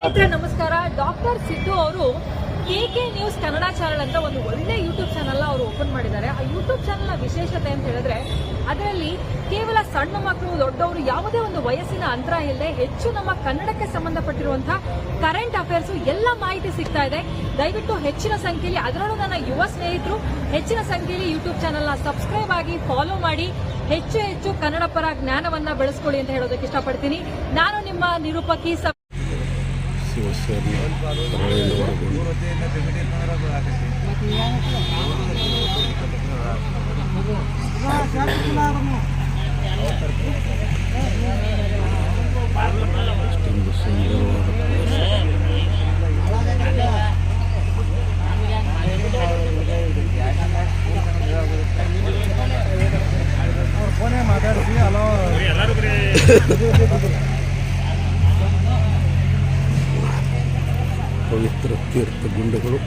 ನಮಸ್ಕಾರ. ಡಾಕ್ಟರ್ ಸಿದ್ದು ಅವರು KK news Kannada channel ಅಂತ ಒಂದು ಒಳ್ಳೆ ಯೂಟ್ಯೂಬ್ ಚಾನೆಲ್ ಅವರು ಓಪನ್ ಮಾಡಿದ್ದಾರೆ. ಆ ಯೂಟ್ಯೂಬ್ ಚಾನೆಲ್ ನ ವಿಶೇಷತೆ ಅಂತ ಹೇಳಿದ್ರೆ ಅದರಲ್ಲಿ ಕೇವಲ ಸಣ್ಣ ಮಕ್ಕಳು ದೊಡ್ಡವರು ಯಾವುದೇ ಒಂದು ವಯಸ್ಸಿನ ಅಂತರ ಇಲ್ಲದೆ ಹೆಚ್ಚು ನಮ್ಮ ಕನ್ನಡಕ್ಕೆ ಸಂಬಂಧಪಟ್ಟಿರುವಂತಹ ಕರೆಂಟ್ ಅಫೇರ್ಸ್ ಎಲ್ಲ ಮಾಹಿತಿ ಸಿಗ್ತಾ ಇದೆ. ದಯವಿಟ್ಟು ಹೆಚ್ಚಿನ ಸಂಖ್ಯೆಯಲ್ಲಿ, ಅದರಲ್ಲೂ ನನ್ನ ಯುವ ಸ್ನೇಹಿತರು ಹೆಚ್ಚಿನ ಸಂಖ್ಯೆಯಲ್ಲಿ ಯೂಟ್ಯೂಬ್ ಚಾನೆಲ್ ನ ಸಬ್ಸ್ಕ್ರೈಬ್ ಆಗಿ ಫಾಲೋ ಮಾಡಿ ಹೆಚ್ಚು ಕನ್ನಡ ಪರ ಜ್ಞಾನವನ್ನ ಬೆಳೆಸ್ಕೊಳ್ಳಿ ಅಂತ ಹೇಳೋದಕ್ಕೆ ಇಷ್ಟಪಡ್ತೀನಿ. ನಾನು ನಿಮ್ಮ ನಿರೂಪಕಿ ಪವಿತ್ರ ತೀರ್ಥ ಗುಂಡಗಳು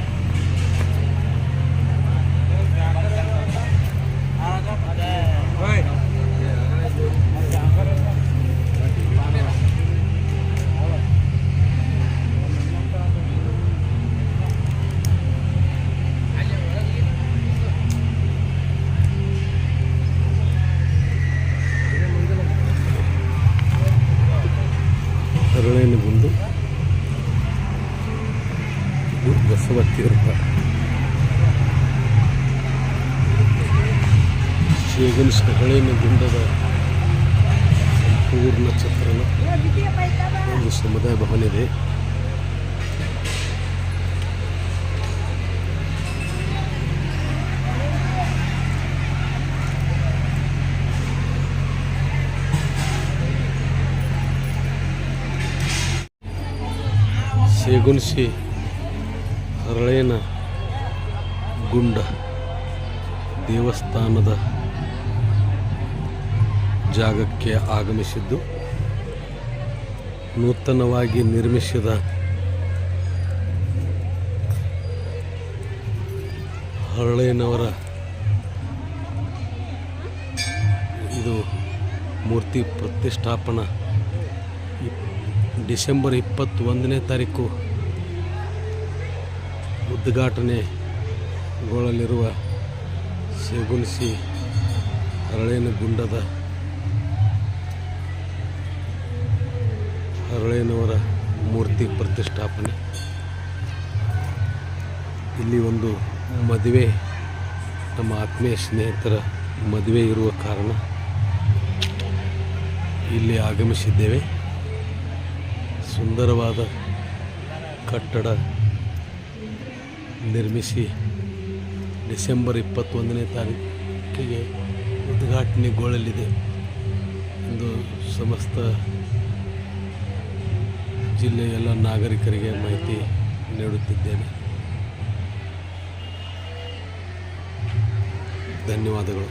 ಹರಳೇನಗುಂಡು ಬಸವ ತೀರ್ಥ ಶೇಗನ್ಸ್ ಹರಳೇನಗುಂಡದ ಸಂಪೂರ್ಣ ಚಿತ್ರಣ ಒಂದು ಸಮುದಾಯ ಭವನ ಇದೆ. ಶೇಗುಣಸಿ ಹರಳೇನ ಗುಂಡ ದೇವಸ್ಥಾನದ ಜಾಗಕ್ಕೆ ಆಗಮಿಸಿದ್ದು ನೂತನವಾಗಿ ನಿರ್ಮಿಸಿದ ಹರಳೇನವರ ಇದು ಮೂರ್ತಿ ಪ್ರತಿಷ್ಠಾಪನಾ ಡಿಸೆಂಬರ್ 21ನೇ ತಾರೀಕು ಉದ್ಘಾಟನೆಗೊಳ್ಳಲಿರುವ ಶೇಗುಣಸಿ ಹರಳೇನಗುಂಡದ ಹರಳೇನವರ ಮೂರ್ತಿ ಪ್ರತಿಷ್ಠಾಪನೆ. ಇಲ್ಲಿ ಒಂದು ಮದುವೆ, ನಮ್ಮ ಆತ್ಮೀಯ ಸ್ನೇಹಿತರ ಮದುವೆ ಇರುವ ಕಾರಣ ಇಲ್ಲಿ ಆಗಮಿಸಿದ್ದೇವೆ. ಸುಂದರವಾದ ಕಟ್ಟಡ ನಿರ್ಮಿಸಿ ಡಿಸೆಂಬರ್ 21ನೇ ತಾರೀಕಿಗೆ ಉದ್ಘಾಟನೆಗೊಳ್ಳಲಿದೆ ಎಂದು ಸಮಸ್ತ ಜಿಲ್ಲೆಯ ಎಲ್ಲ ನಾಗರಿಕರಿಗೆ ಮಾಹಿತಿ ನೀಡುತ್ತಿದ್ದೇನೆ. ಧನ್ಯವಾದಗಳು.